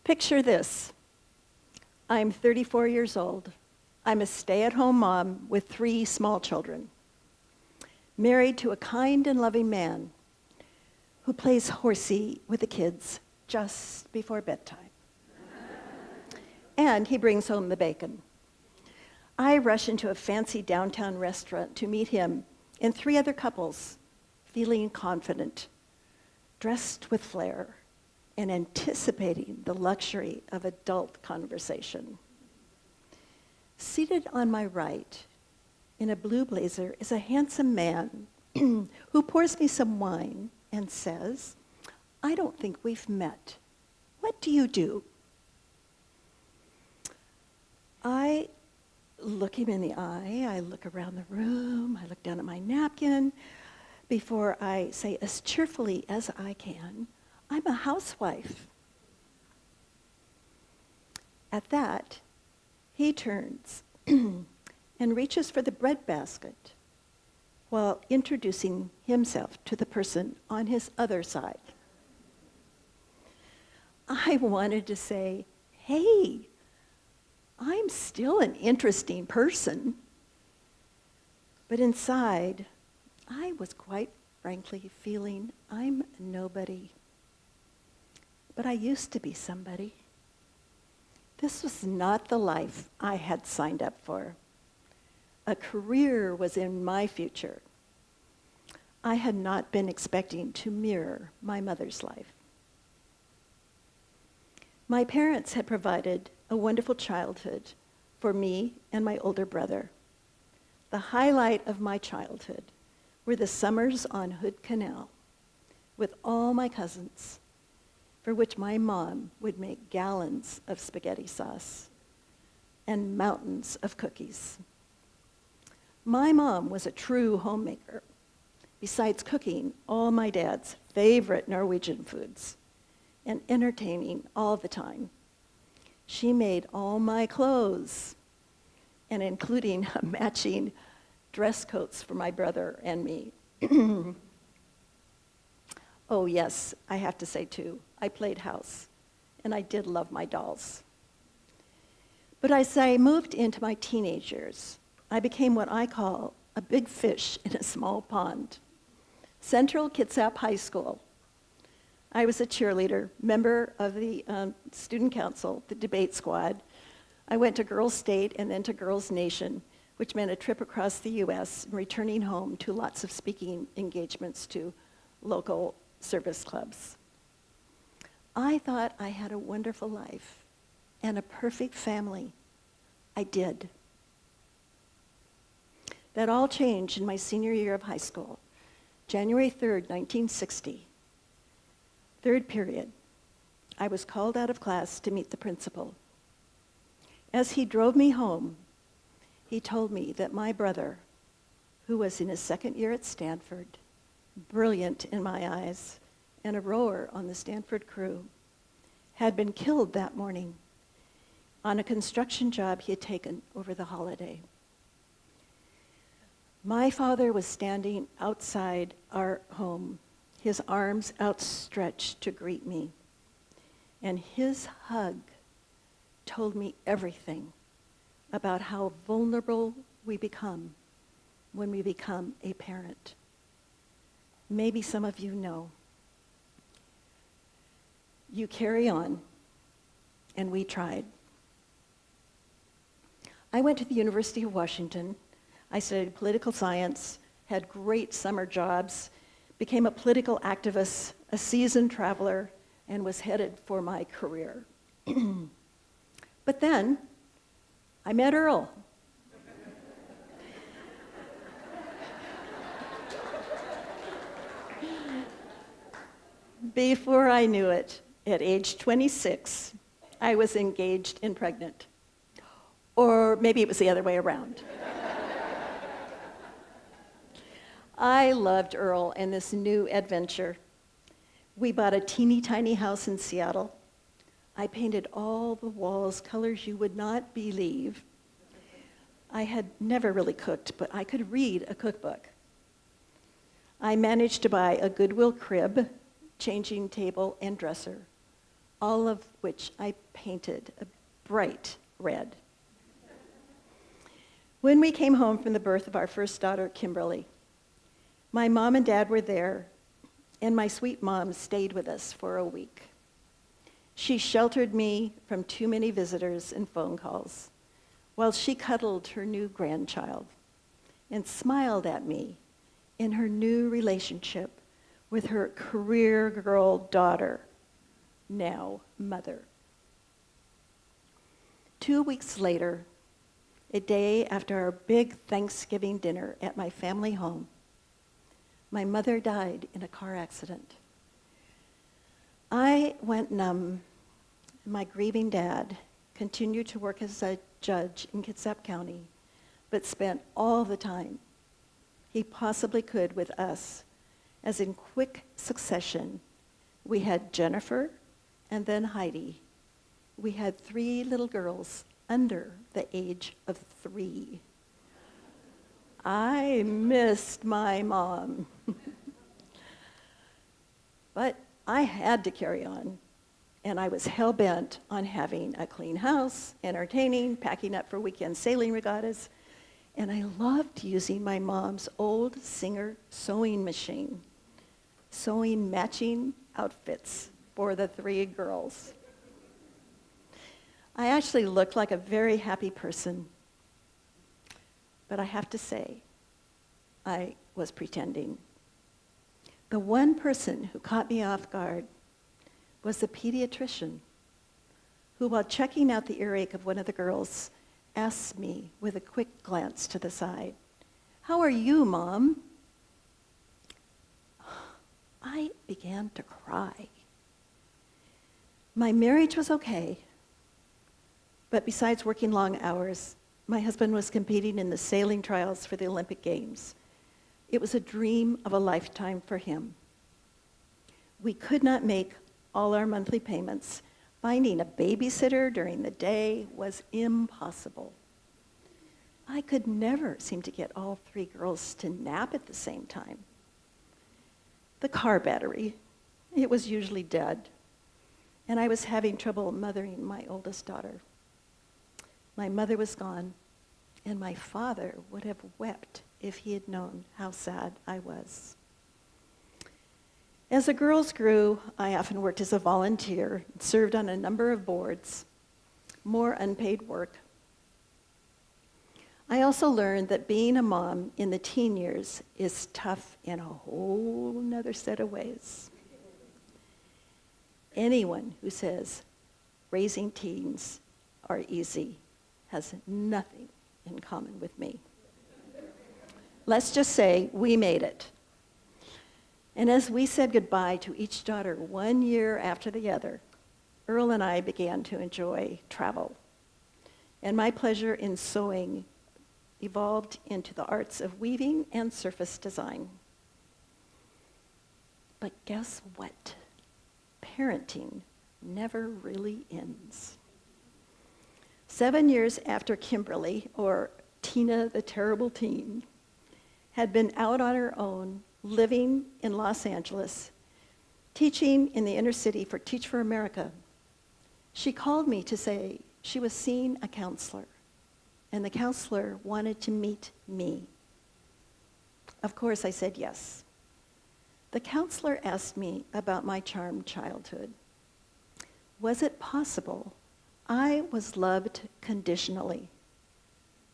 Picture this. I'm 34 years old. I'm a stay-at-home mom with 3 small children, married to a kind and loving man who plays horsey with the kids just before bedtime. And he brings home the bacon. I rush into a fancy downtown restaurant to meet him and 3 other couples, feeling confident, dressed with flair, and anticipating the luxury of adult conversation. Seated on my right, in a blue blazer, is a handsome man who pours me some wine and says, "I don't think we've met. What do you do?" I look him in the eye, I look around the room, I look down at my napkin before I say as cheerfully as I can, "I'm a housewife." At that, he turns and reaches for the breadbasket while introducing himself to the person on his other side. I wanted to say, "Hey, I'm still an interesting person." But inside, I was quite frankly feeling I'm nobody. But I used to be somebody. This was not the life I had signed up for. A career was in my future. I had not been expecting to mirror my mother's life. My parents had provided a wonderful childhood for me and my older brother. The highlight of my childhood were the summers on Hood Canal with all my cousins, for which my mom would make gallons of spaghetti sauce and mountains of cookies. My mom was a true homemaker, besides cooking all my dad's favorite Norwegian foods and entertaining all the time. She made all my clothes, and including matching dress coats for my brother and me. Oh yes, I have to say too, I played house, and I did love my dolls. But as I moved into my teenage years, I became what I call a big fish in a small pond. Central Kitsap High School. I was a cheerleader, member of the student council, the debate squad. I went to Girls State and then to Girls Nation, which meant a trip across the US and returning home to lots of speaking engagements to local service clubs. I thought I had a wonderful life and a perfect family. I did. That all changed in my senior year of high school, January 3rd, 1960. Third period. I was called out of class to meet the principal. As he drove me home, he told me that my brother, who was in his second year at Stanford, brilliant in my eyes, and a rower on the Stanford crew, had been killed that morning on a construction job he had taken over the holiday. My father was standing outside our home, his arms outstretched to greet me, and his hug told me everything about how vulnerable we become when we become a parent. Maybe some of you know. You carry on, and we tried. I went to the University of Washington. I studied political science, had great summer jobs, became a political activist, a seasoned traveler, and was headed for my career. But then, I met Earl. Before I knew it, at age 26, I was engaged and pregnant. Or maybe it was the other way around. I loved Earl and this new adventure. We bought a teeny tiny house in Seattle. I painted all the walls colors you would not believe. I had never really cooked, but I could read a cookbook. I managed to buy a Goodwill crib, changing table, and dresser, all of which I painted a bright red. When we came home from the birth of our first daughter, Kimberly, my mom and dad were there, and my sweet mom stayed with us for a week. She sheltered me from too many visitors and phone calls while she cuddled her new grandchild and smiled at me in her new relationship with her career girl daughter, now mother. 2 weeks later, a day after our big Thanksgiving dinner at my family home, my mother died in a car accident. I went numb. My grieving dad continued to work as a judge in Kitsap County, but spent all the time he possibly could with us, as in quick succession, we had Jennifer and then Heidi. We had 3 little girls under the age of 3. I missed my mom. But I had to carry on, and I was hell-bent on having a clean house, entertaining, packing up for weekend sailing regattas, and I loved using my mom's old Singer sewing machine, sewing matching outfits for the 3 girls. I actually looked like a very happy person, but I have to say, I was pretending. The one person who caught me off guard was the pediatrician, who, while checking out the earache of one of the girls, asked me with a quick glance to the side, "How are you, Mom?" I began to cry. My marriage was okay, but besides working long hours, my husband was competing in the sailing trials for the Olympic Games. It was a dream of a lifetime for him. We could not make all our monthly payments. Finding a babysitter during the day was impossible. I could never seem to get all 3 girls to nap at the same time. The car battery, it was usually dead, and I was having trouble mothering my oldest daughter. My mother was gone, and my father would have wept if he had known how sad I was. As the girls grew, I often worked as a volunteer, served on a number of boards, more unpaid work. I also learned that being a mom in the teen years is tough in a whole nother set of ways. Anyone who says raising teens are easy has nothing in common with me. Let's just say we made it. And as we said goodbye to each daughter 1 year after the other, Earl and I began to enjoy travel. And my pleasure in sewing evolved into the arts of weaving and surface design. But guess what? Parenting never really ends. 7 years after Kimberly, or Tina the Terrible Teen, had been out on her own, living in Los Angeles, teaching in the inner city for Teach for America, she called me to say she was seeing a counselor, and the counselor wanted to meet me. Of course, I said yes. The counselor asked me about my charmed childhood. Was it possible I was loved conditionally?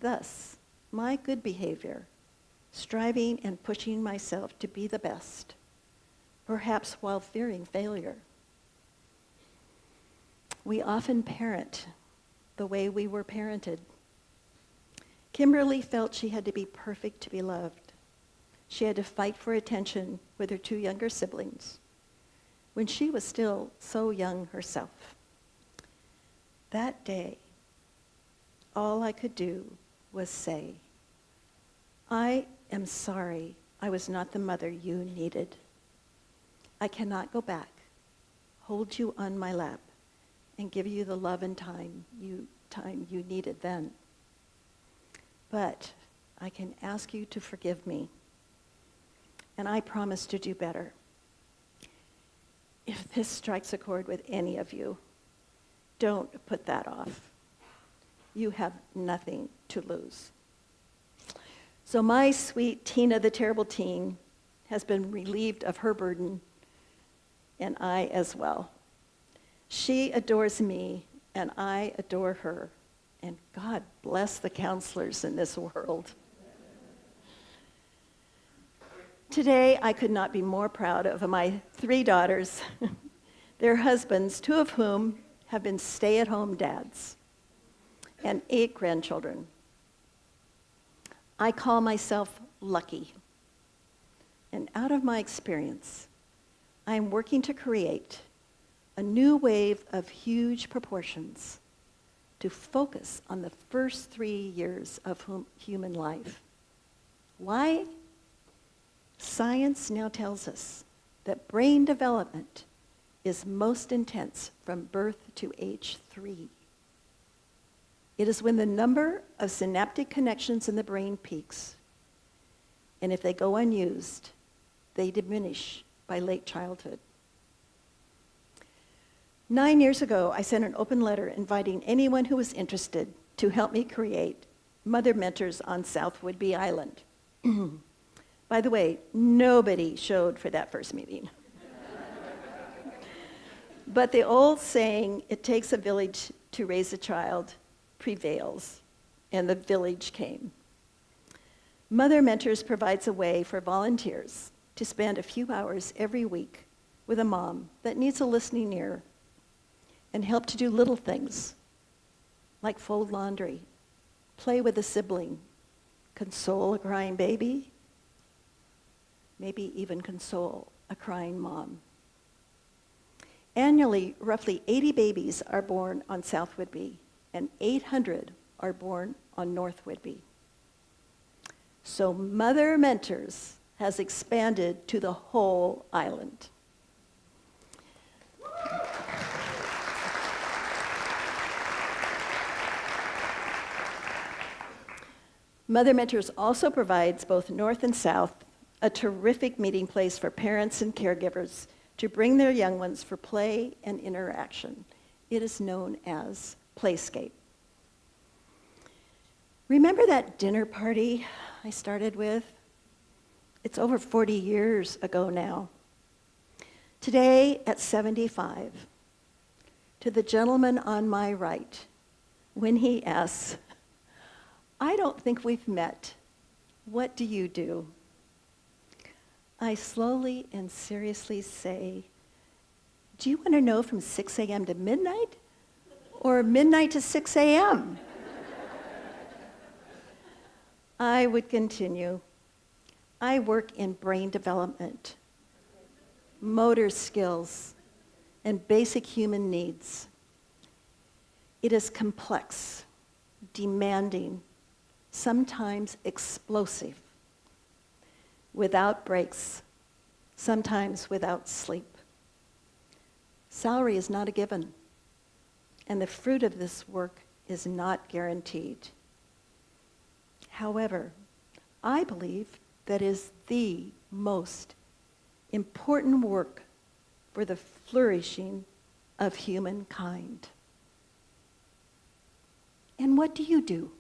Thus, my good behavior, striving and pushing myself to be the best, perhaps while fearing failure. We often parent the way we were parented. Kimberly felt she had to be perfect to be loved. She had to fight for attention with her 2 younger siblings when she was still so young herself. That day, all I could do was say, "I am sorry I was not the mother you needed. I cannot go back, hold you on my lap, and give you the love and time you needed then. But I can ask you to forgive me, and I promise to do better." if this strikes a chord with any of you, don't put that off. You have nothing to lose. So my sweet Tina, the terrible teen, has been relieved of her burden, and I as well. She adores me, and I adore her. And God bless the counselors in this world. Today, I could not be more proud of my 3 daughters, their husbands, 2 of whom have been stay-at-home dads, and 8 grandchildren. I call myself lucky. And out of my experience, I am working to create a new wave of huge proportions to focus on the first 3 years of human life. Why? Science now tells us that brain development is most intense from birth to age 3. It is when the number of synaptic connections in the brain peaks, and if they go unused, they diminish by late childhood. 9 years ago, I sent an open letter inviting anyone who was interested to help me create Mother Mentors on South Whidbey Island. By the way, nobody showed for that first meeting. But the old saying, it takes a village to raise a child, prevails, and the village came. Mother Mentors provides a way for volunteers to spend a few hours every week with a mom that needs a listening ear and help to do little things like fold laundry, play with a sibling, console a crying baby, maybe even console a crying mom. Annually, roughly 80 babies are born on South Whidbey, and 800 are born on North Whidbey. So Mother Mentors has expanded to the whole island. Mother Mentors also provides both North and South a terrific meeting place for parents and caregivers to bring their young ones for play and interaction. It is known as Playscape. Remember that dinner party I started with? It's over 40 years ago now. Today, at 75, to the gentleman on my right, when he asks, "I don't think we've met. What do you do?" I slowly and seriously say, "Do you want to know from 6 a.m. to midnight or midnight to 6 a.m.? I would continue. I work in brain development, motor skills, and basic human needs. It is complex, demanding, sometimes explosive, without breaks, sometimes without sleep. Salary is not a given, and the fruit of this work is not guaranteed. However, I believe that is the most important work for the flourishing of humankind. And what do you do?